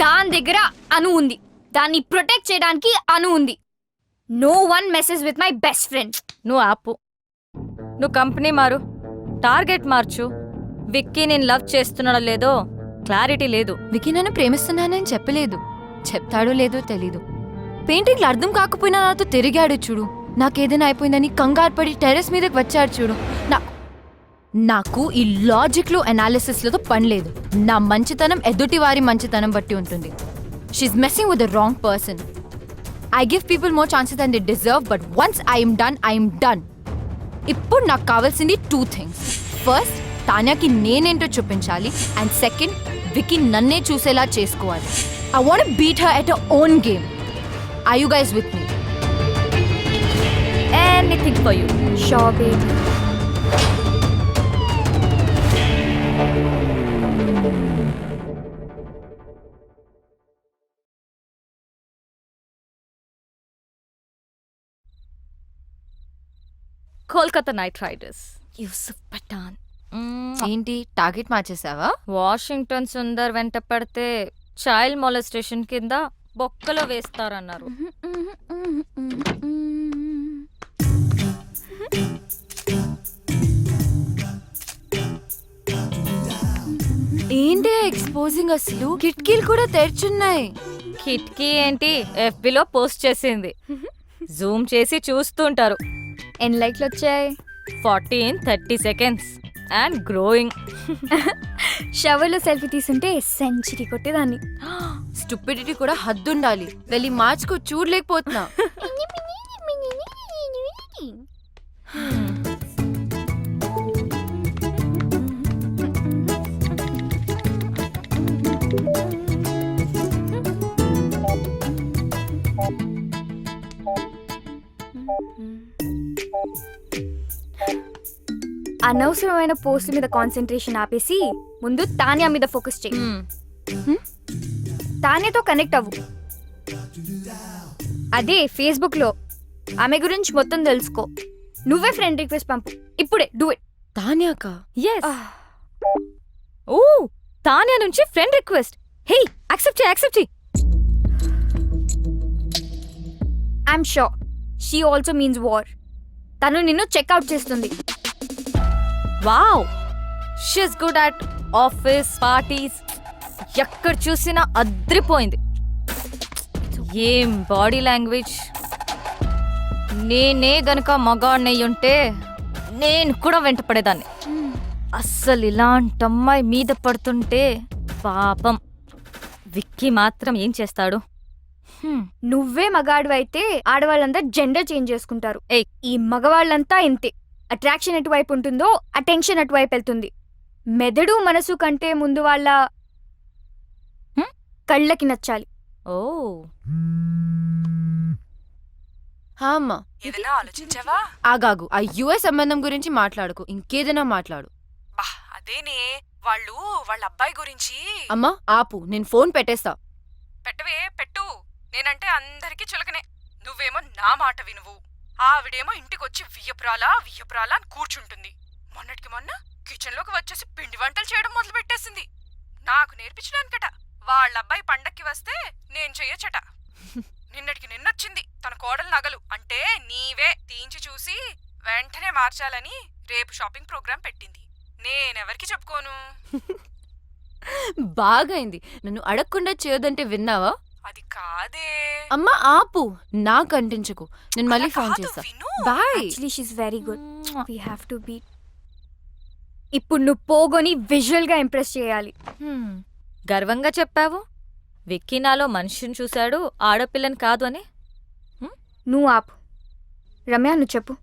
దాని దగ్గర అను ఉంది, దాన్ని ప్రొటెక్ట్ చేయడానికి అను ఉంది. No one message with my best friend. నువ్వు ఆపు, నువ్వు కంపెనీ మారు, టార్గెట్ మార్చు. విక్కీ నేను లవ్ చేస్తున్నాడో లేదో క్లారిటీ లేదు. వికీ నన్ను ప్రేమిస్తున్నానని చెప్పలేదు, చెప్తాడో లేదో తెలీదు. పెయింటింగ్లు అర్థం కాకపోయినా నాతో తిరిగాడు చూడు. నాకేదైనా అయిపోయిందని కంగారు పడి టెర్రస్ మీదకి వచ్చాడు చూడు. నాకు ఈ లాజిక్లు అనాలిసిస్లతో పని లేదు. నా మంచితనం ఎదుటి వారి మంచితనం బట్టి ఉంటుంది. She's messing with the wrong person. I give people more chances than they deserve, but once I'm done. ఇప్పుడు నాకు కావాల్సింది 2 things. ఫస్ట్, తాన్యాకి నేనేంటో చూపించాలి. అండ్ సెకండ్, వికీ నన్నే చూసేలా చేసుకోవాలి. I want beat her at her own game. Are you guys with me? Anything for you. Sure, baby. Kolkata Knight Riders. Yusuf Pathan. ఏంటి target మార్చేసావా? Washington Sundar వెంట పడితే చైల్డ్ మొలెస్టేషన్ కింద బొక్కలో వేస్తారన్నారు. ఏంటి ఎక్స్పోజింగ్ అసలు? కిటికీలు కూడా తెరిచున్నాయి. కిటికీ ఏంటి, FBలో పోస్ట్ చేసింది. జూమ్ చేసి చూస్తుంటారు. ఎన్ని లైక్లు వచ్చాయి? 40 in 30 seconds అండ్ గ్రోయింగ్. షవర్లో సెల్ఫీ తీసుంటే సెంచరీ కొట్టేదాన్ని. స్టూపిడిటీ కూడా హద్దుండాలి. వెళ్ళి మార్చుకో, చూడలేకపోతున్నా. అనవసరమైన పోస్ట్ మీద కాన్సన్ట్రేషన్ ఆపేసి ముందు తాన్యా మీద ఫోకస్ చేయి. తాన్యాతో కనెక్ట్ అవ్వు. అదే ఫేస్బుక్ లో ఆమె గురించి మొత్తం తెలుసుకో. నువ్వే ఫ్రెండ్ రిక్వెస్ట్ పంపు ఇప్పుడే. Do it. తాన్యాక? yes. ఓ, తాన్యా నుంచి ఫ్రెండ్ రిక్వెస్ట్. హే, యాక్సెప్ట్ చేయి. I'm sure she also means war. తను నిన్ను చెక్అవుట్ చేస్తుంది. Wow, she's good at office parties. ఎక్కడ చూసినా అద్రిపోయింది. ఏం బాడీ లాంగ్వేజ్. నేనే గనక మగాడినయ్యుంటే నేను కూడా వెంట పడేదాన్ని. అస్సలు ఇలాంటి అమ్మాయి మీద పడుతుంటే పాపం. విక్కీ మాత్రం ఏం చేస్తాడు? నువ్వే మగాడు అయితే ఆడవాళ్ళంతా జెండర్ చేంజ్ చేసుకుంటారు. ఈ మగవాళ్ళంతా ఇంతే. అట్రాక్షన్ ఎటువైపు ఉంటుందో అటెన్షన్ అటువైపు వెళ్తుంది. మెదడు మనసు కంటే ముందు వాళ్ళ కళ్ళకి నచ్చాలి. ఓ, అమ్మా, ఏదైనా ఆలోచించావా? ఆగాగు. ఆ యుఎస్ సంబంధం గురించి మాట్లాడుకో, ఇంకేదైనా మాట్లాడు. అదేనే, వాళ్ళు వాళ్ళ అబ్బాయి గురించి. అమ్మా ఆపు, నేను ఫోన్ పెట్టేస్తా. పెట్టవే, పెట్టు. నేనంటే అందరికీ చులకనే. నువ్వేమో నా మాట వినువు. ఆవిడేమో ఇంటికొచ్చి వియ్యపురాలా అని కూర్చుంటుంది. మొన్నటికి మొన్న కిచెన్లోకి వచ్చేసి పిండి వంటలు చేయడం మొదలు పెట్టేసింది. నాకు నేర్పించడానికట. వాళ్ళబ్బాయి పండక్కి వస్తే నేను చెయ్యొచ్చట. నిన్నటికి నిన్నొచ్చింది తన కోడలు నగలు అంటే నీవే తీయించి చూసి వెంటనే మార్చాలని రేపు షాపింగ్ ప్రోగ్రాం పెట్టింది. నేనెవరికి చెప్పుకోను. బాగైంది. నన్ను అడగకుండా చేయొద్దంటే విన్నావా? అది కాదే. అమ్మా ఆపు, నాకు అంటించకు. నేను మళ్ళీ ఫోన్ చేస్తా. Bye. Actually she is very good. We have to be. ఇప్పుడు నువ్వు పోగొని విజువల్ గా ఇంప్రెస్ చేయాలి. గర్వంగా చెప్పావు. విక్కీ నాలో మనిషిని చూశాడు, ఆడపిల్లని కాదు అని. నువ్వు ఆపు. రమ్య, నువ్వు చెప్పు.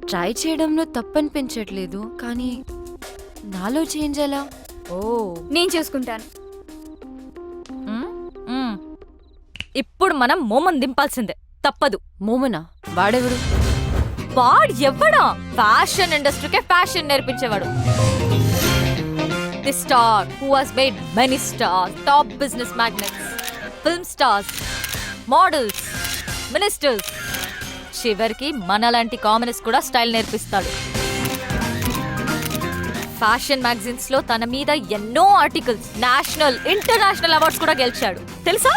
ట్రై చేయడంలో తప్పనిపించట్లేదు, కానీ నాలో చేంజ్ ఎలా? ఓ, నేను చేసుకుంటాను. ఇప్పుడు మనం మోమన్ దింపాల్సిందే, తప్పదు. మోమనా? వాడెవడు? వాడు ఎవడా? ఫ్యాషన్ ఇండస్ట్రీకే ఫ్యాషన్ నేర్పించేవాడు. The star who has made many stars, top business magnates, film stars, models, ministers, చివరికి మనలాంటి కామనర్స్ కూడా స్టైల్ నేర్పిస్తాడు. ఫ్యాషన్ మ్యాగజైన్స్ లో తన మీద ఎన్నో ఆర్టికల్స్, నేషనల్ ఇంటర్నేషనల్ అవార్డ్స్ కూడా గెలిచాడు తెలుసా?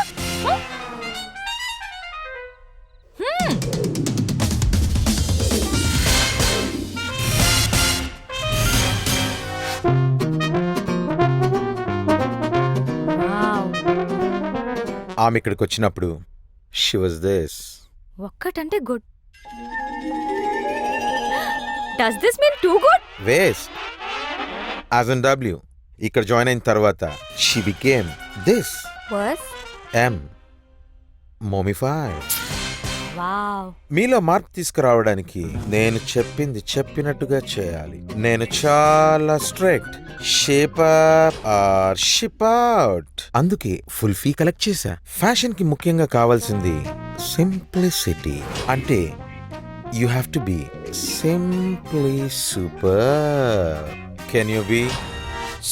ఆమె ఇక్కడికి వచ్చినప్పుడు షీ వాజ్ దిస్. ఒక్కటంటే good. Does this mean too good? Waste. As N W ఇక్కడ జాయిన్ అయిన తర్వాత she became this. Worse um momified. Wow. మీలో మార్పు తీసుకురావడానికి నేను చెప్పింది చెప్పినట్టుగా చేయాలి. నేను చాలా strict. Shape up or ship out. అందుకే ఫుల్ ఫీ కలెక్ట్ చేశా. ఫ్యాషన్ కి ముఖ్యంగా కావాల్సింది సింప్లిసిటీ. అంటే you have to be simply super. Can you be?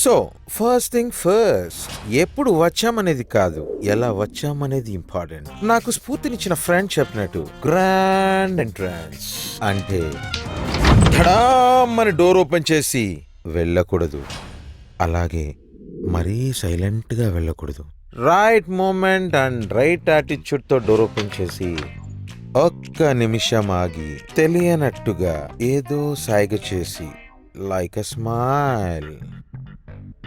So first thing first, ఎప్పుడు వచ్చామనేది కాదు, ఎలా వచ్చామనేది ఇంపార్టెంట్. నాకు స్ఫూర్తినిచ్చిన ఫ్రెండ్ చెప్పినట్టు గ్రాండ్ ఎంట్రన్స్ అంటే ధడామని డోర్ ఓపెన్ చేసి వెళ్ళకూడదు, అలాగే మరీ సైలెంట్ గా వెళ్ళకూడదు. Right moment and right attitude తో డోర్ ఓపెన్ చేసి ఒక్క నిమిషం ఆగి తెలియనట్టుగా ఏదో సాయిగ చేసి like a smile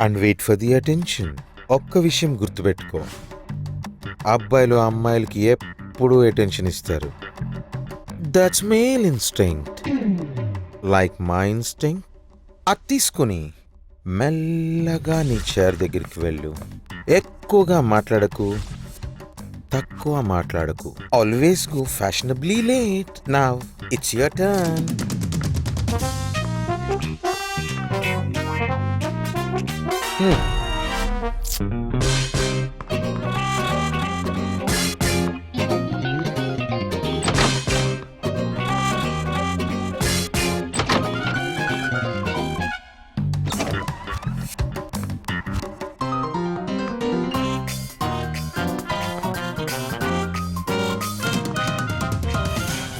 and wait for the attention. ఒక్క విషయం గుర్తుపెట్టుకో, అబ్బాయిలు అమ్మాయిలకి ఎప్పుడూ అటెన్షన్ ఇస్తారు. That's male instinct, like my instinct. అది తీసుకుని మెల్లగా నీ చైర్ దగ్గరికి వెళ్ళు. ఎక్కువగా మాట్లాడకు, తక్కువ మాట్లాడకు. Always go fashionably late. Now it's your turn.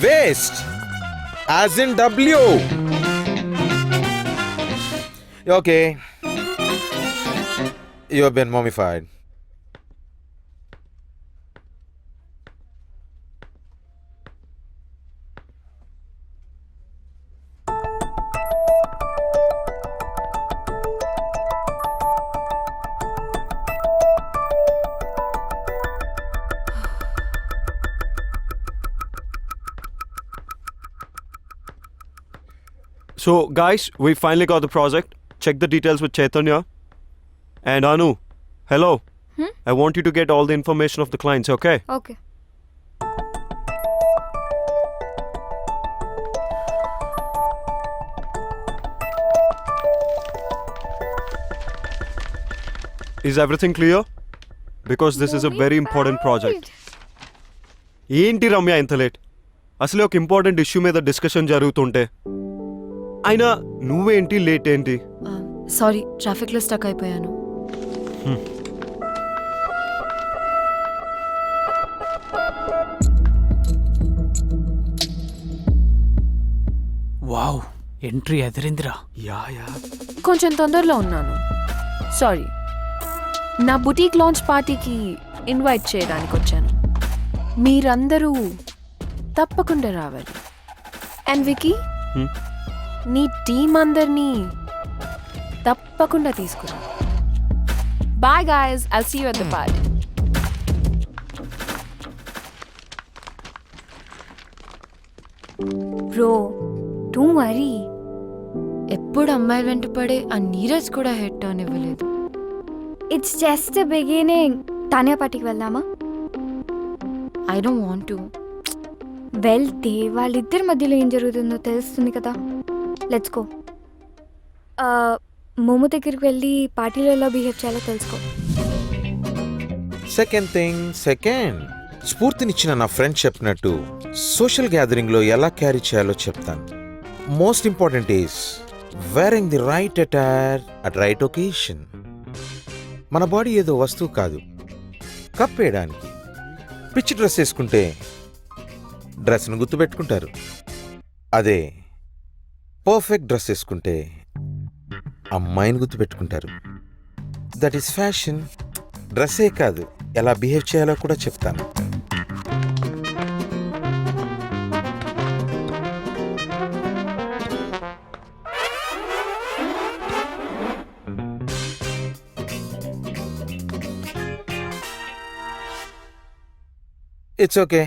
Waste, as in W. Okay. You have been mummified. So, guys, we finally got the project. Check the details with Chaitanya. And Anu, hello. I want you to get all the information of the clients, okay? Okay. Is everything clear? Because this is a very important project. ఏంటి రమ్య ఇంత late? అసలే ఒక important issue మీద discussion జరుగుతుంటే అయినా నువ్వేంటి late ఏంటి? Sorry, ట్రాఫిక్లో స్టక్ అయిపోయాను. Wow, entry ఎదిరిందిరా. యా కొంచెం తొందరలో ఉన్నాను, సారీ. నా బుటీక్ లాంచ్ పార్టీకి ఇన్వైట్ చేయడానికి వచ్చాను. మీరందరూ తప్పకుండా రావాలి. అండ్ వికీ, నీ టీం అందరినీ తప్పకుండా తీసుకురా. Bye guys, I'll see you at the party. Bro don't worry. ఎప్పుడు అమ్మాయిలు వెంట పడే ఆ నీరజ్ కూడా హెడ్ టర్న్ ఇవ్వలేదు. It's just beginning. తానియా పార్టీకి వెళ్దామా? I don't want to. వెళ్తే వాళ్ళిద్దరి మధ్యలో ఏం జరుగుతుందో తెలుస్తుంది కదా. Let's go. మోమో దగ్గరికి వెళ్ళి పార్టీలో ఎలా బిహేవ్ చేయాలో తెలుసుకో. సెకండ్ స్ఫూర్తినిచ్చిన నా ఫ్రెండ్ చెప్పినట్టు సోషల్ గ్యాదరింగ్ లో ఎలా క్యారీ చేయాలో చెప్తాను. Most important is wearing the right attire at right occasion. మన బాడీ ఏదో వస్తువు కాదు, కప్పేయడానికి. పిచ్చి డ్రెస్ వేసుకుంటే డ్రెస్ను గుర్తుపెట్టుకుంటారు. అదే పర్ఫెక్ట్ డ్రెస్ వేసుకుంటే అమ్మాయిని గుర్తుపెట్టుకుంటారు. That is fashion. డ్రెస్సే కాదు, ఎలా బిహేవ్ చేయాలో కూడా చెప్తాను. It's okay,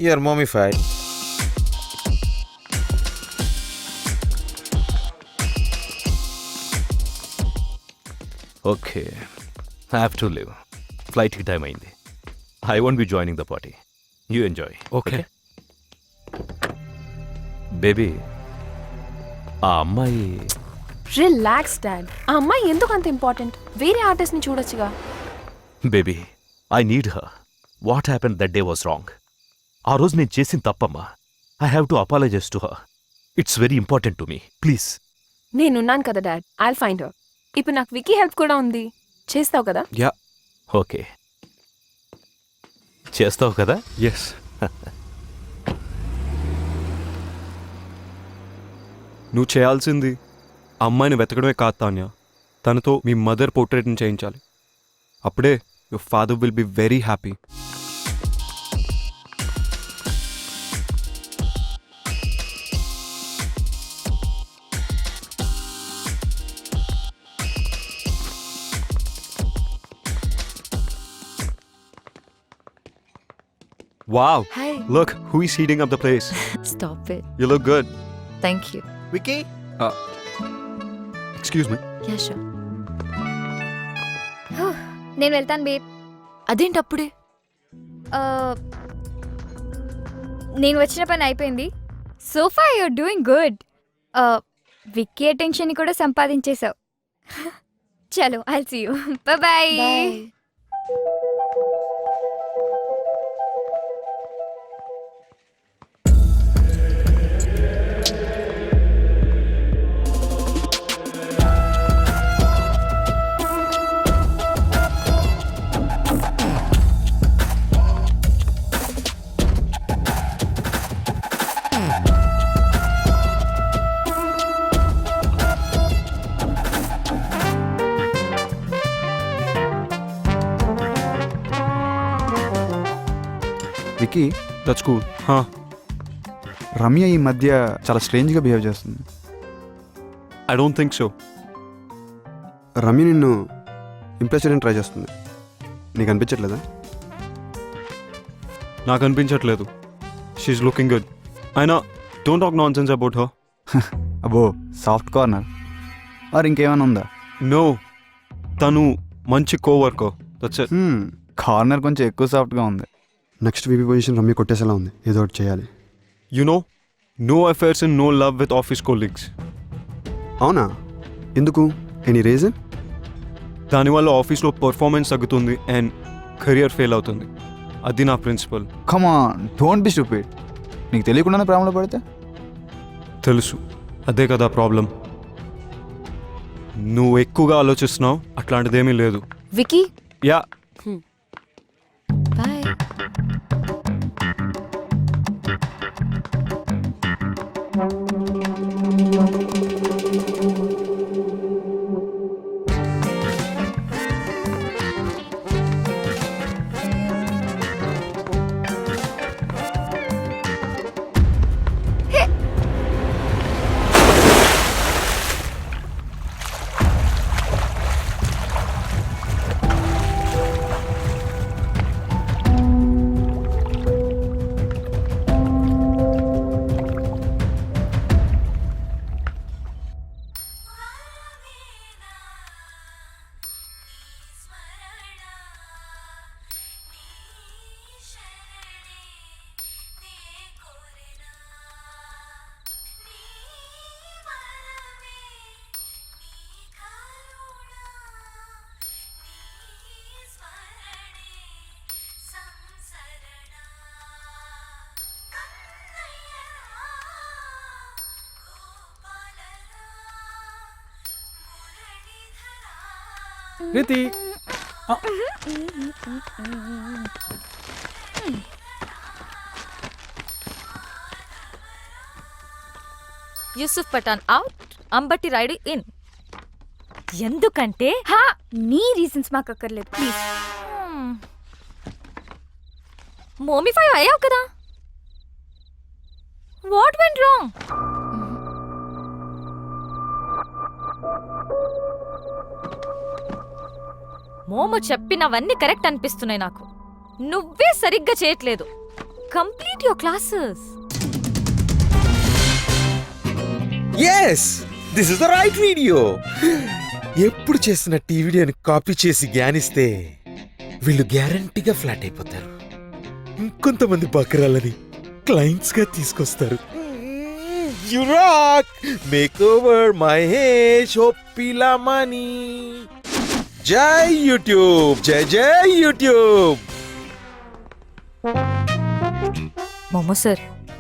you are mommified. Okay, I have to leave. ఫ్లైట్కి టైం అయింది. I won't be joining the party. You enjoy. Okay. Baby, ఆ అమ్మాయి రిలాక్స్ డాడ్. ఆ అమ్మాయి ఎందుకు అంత ఇంపార్టెంట్? వేరే ఆర్టిస్ట్ ని చూడొచ్చుగా. Baby, I need her. What happen that day was wrong. ఆ రోజు నేను చేసిన తప్పమ్మా. I have to apologise to her. It's very important to me. Please. నేనున్నాను కదా డాడ్, ఐల్ ఫైండ్ హర్. ఇప్పుడు నాకు వికీ హెల్ప్ కూడా ఉంది. చేస్తావు కదా? యా. ఓకే, చేస్తావు కదా? ఎస్. నువ్వు చేయాల్సింది అమ్మాయిని వెతకడమే కాదు తాన్య, తనతో మీ మదర్ పోర్ట్రేట్ని చేయించాలి. అప్పుడే your father will be very happy. Wow, hi. look who is heating up the place. Stop it. You look good. Thank you. Vicky, Excuse me. Yeah sure. నేను వెళ్తాను బేబ్. అదేంటి అప్పుడే? నేను వచ్చిన పని అయిపోయింది. So far you're doing good. Vicky attention కూడా సంపాదించేశావు. చలో, I'll see you. Bye. Vicky, That's cool. Huh? Ramya ఈ మధ్య చాలా స్ట్రేంజ్గా బిహేవ్ చేస్తుంది. I don't think so. Ramya నిన్ను ఇంప్రెస్ చేయడానికి ట్రై చేస్తుంది. నీకు అనిపించట్లేదా? నాకు అనిపించట్లేదు. She's looking good. అయినా don't talk nonsense about her. అబ్బో, సాఫ్ట్ కార్నర్ మరి ఇంకేమైనా ఉందా? నో, తను మంచి కోవర్కర్. That's it. కార్నర్ కొంచెం ఎక్కువ సాఫ్ట్గా ఉంది. నెక్స్ట్ వీపీ పొజిషన్ రమ్య కొట్టేసేలా ఉంది. ఏదో ఒకటి చేయాలి. You know, no affairs and no love with office colleagues. అవునా? ఎందుకు? Any reason? దానివల్ల ఆఫీస్లో పర్ఫార్మెన్స్ తగ్గుతుంది అండ్ కెరియర్ ఫెయిల్ అవుతుంది. అది నా principle. Come on, don't be stupid. నీకు తెలియకుండానే ప్రేమలో పడితే? తెలుసు, అదే కదా ప్రాబ్లం. నువ్వు ఎక్కువగా ఆలోచిస్తున్నావు, అట్లాంటిదేమీ లేదు. Vicky, yeah. Bye. Riti, Yusuf Pathan out, Ambati Raidu in. ఎందుకంటే హా నీ రీజన్స్ మాకు అక్కర్లేదు ప్లీజ్. మోమిఫై అయ్యావు కదా. What went wrong? మోము చెప్పినవన్నీ కరెక్ట్ అనిపిస్తున్నాయి నాకు. నువ్వే సరిగ్గా చేయట్లేదు. Complete your classes. Yes this is the right video. ఎప్పుడు చేసినట్టు ఈ వీడియోని కాపీ చేసి జ్ఞానిస్తే వీళ్ళు గ్యారంటీగా ఫ్లాట్ అయిపోతారు. ఇంకొంతమంది బకరాలని క్లయింట్స్ గా తీసుకొస్తారు. You rock make over Mahesh ఒప్పిలమని. జై యూట్యూబ్, జై జై యూట్యూబ్. మోమో సార్,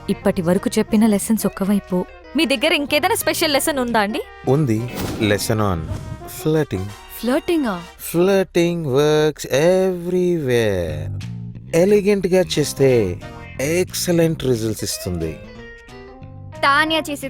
ఇప్పటి వరకు చెప్పిన లెసన్స్ ఒక్కవైపు, మీ దగ్గర ఇంకేదైనా స్పెషల్ లెసన్ ఉందా అండి? ఉంది. Lesson on flirting. ఫ్లర్టింగా? Flirting works everywhere. ఎలిగెంట్ గా చేస్తే ఎక్సలెంట్ రిజల్ట్స్ ఇస్తుంది. తాన్యా చేసే